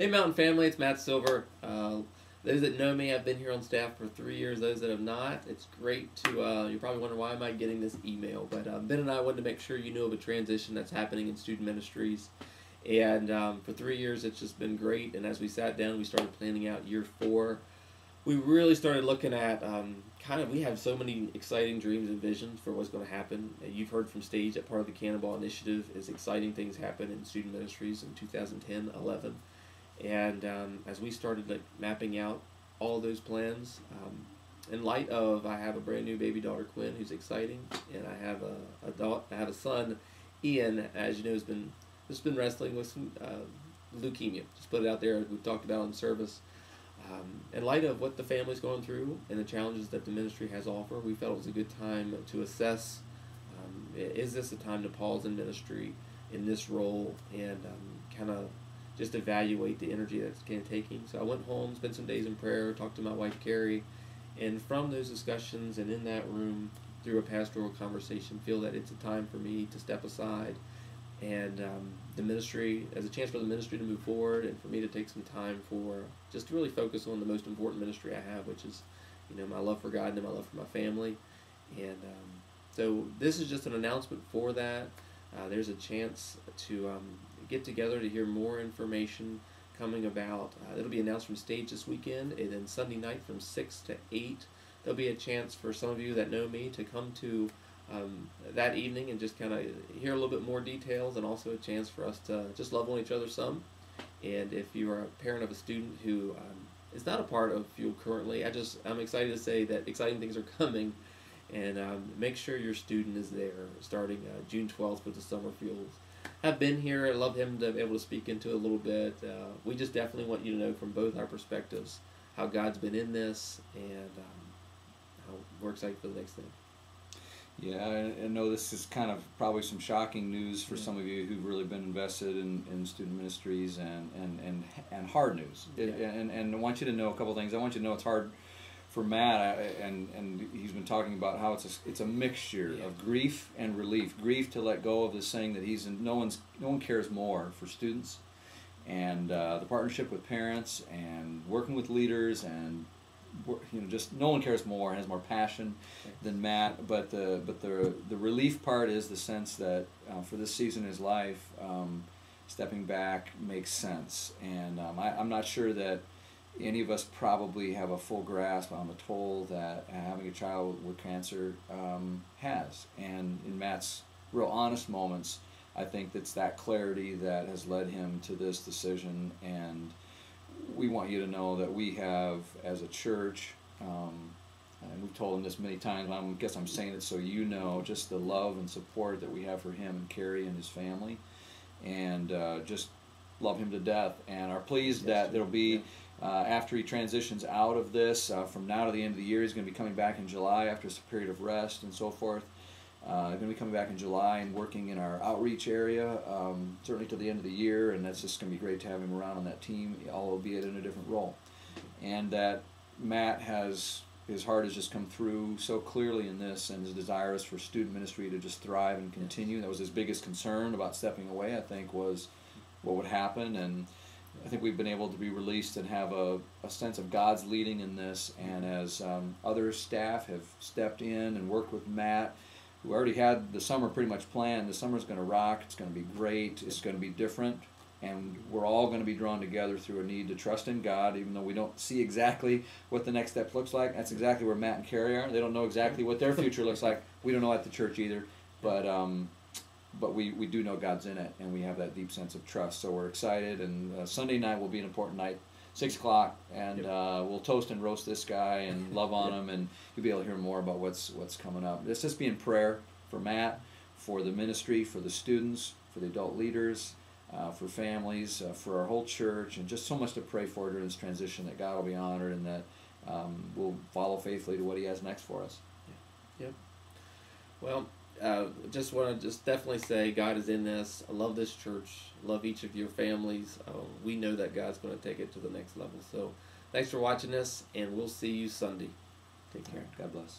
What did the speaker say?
Hey Mountain family, it's Matt Silver. Those that know me, I've been here on staff for 3 years. Those that have not, it's great to, you're probably wondering why am I getting this email, but Ben and I wanted to make sure you know of a transition that's happening in student ministries. And for 3 years it's just been great, and as we sat down we started planning out year 4. We really started looking at we have so many exciting dreams and visions for what's going to happen. You've heard from stage that part of the Cannonball Initiative is exciting things happen in student ministries in 2010, 11. And as we started mapping out all of those plans, in light of I have a brand new baby daughter Quinn who's exciting, and I have a son Ian, as you know, has been wrestling with some leukemia. Just put it out there. We've talked about in service. In light of what the family's going through and the challenges that the ministry has to offer, we felt it was a good time to assess, is this a time to pause in ministry in this role and kind of just evaluate the energy that's kind of taking. So I went home, spent some days in prayer, talked to my wife Carrie, and from those discussions and in that room through a pastoral conversation, feel that it's a time for me to step aside and the ministry, as a chance for the ministry to move forward and for me to take some time for just to really focus on the most important ministry I have, which is, my love for God and my love for my family. And so this is just an announcement for that. There's a chance to get together to hear more information coming about. It'll be announced from stage this weekend, and then Sunday night from 6 to 8. There'll be a chance for some of you that know me to come to that evening and just kind of hear a little bit more details, and also a chance for us to just love on each other some. And if you are a parent of a student who is not a part of Fuel currently, I'm excited to say that exciting things are coming, and make sure your student is there starting June 12th with the summer Fuels. I've been here. I love him to be able to speak into it a little bit. We just definitely want you to know from both our perspectives how God's been in this, and how we're excited for the next thing. Yeah, I know this is kind of probably some shocking news for some of you who've really been invested in student ministries, and hard news. And I want you to know a couple things. I want you to know it's hard for Matt, and he's been talking about how it's a mixture of grief and relief. Grief to let go of this thing that he's in. No one cares more for students, and the partnership with parents and working with leaders, and just no one cares more and has more passion than Matt. But the relief part is the sense that for this season in his life, stepping back makes sense. And I'm not sure that any of us probably have a full grasp on the toll that having a child with cancer has. And in Matt's real honest moments, I think it's that clarity that has led him to this decision. And we want you to know that we have, as a church, and we've told him this many times, I guess I'm saying it so you know, just the love and support that we have for him and Carrie and his family, and just love him to death, and are pleased that there'll be, after he transitions out of this, from now to the end of the year, he's going to be coming back in July after a period of rest and so forth. Going to be coming back in July and working in our outreach area, certainly to the end of the year, and that's just going to be great to have him around on that team, albeit in a different role. And that Matt his heart has just come through so clearly in this, and his desire is for student ministry to just thrive and continue. That was his biggest concern about stepping away, I think, was what would happen. And I think we've been able to be released and have a sense of God's leading in this. And as other staff have stepped in and worked with Matt, who already had the summer pretty much planned, the summer's going to rock, it's going to be great, it's going to be different, and we're all going to be drawn together through a need to trust in God, even though we don't see exactly what the next step looks like. That's exactly where Matt and Carrie are. They don't know exactly what their future looks like. We don't know at the church either, but we do know God's in it, and we have that deep sense of trust. So we're excited, and Sunday night will be an important night, 6 o'clock, and we'll toast and roast this guy and love on him, and you'll be able to hear more about what's coming up. Let's just be in prayer for Matt, for the ministry, for the students, for the adult leaders, for families, for our whole church, and just so much to pray for during this transition, that God will be honored, and that we'll follow faithfully to what he has next for us. Yep. Well, just want to definitely say God is in this. I love this church. Love each of your families. We know that God's going to take it to the next level. So thanks for watching this, and we'll see you Sunday. Take care. God bless.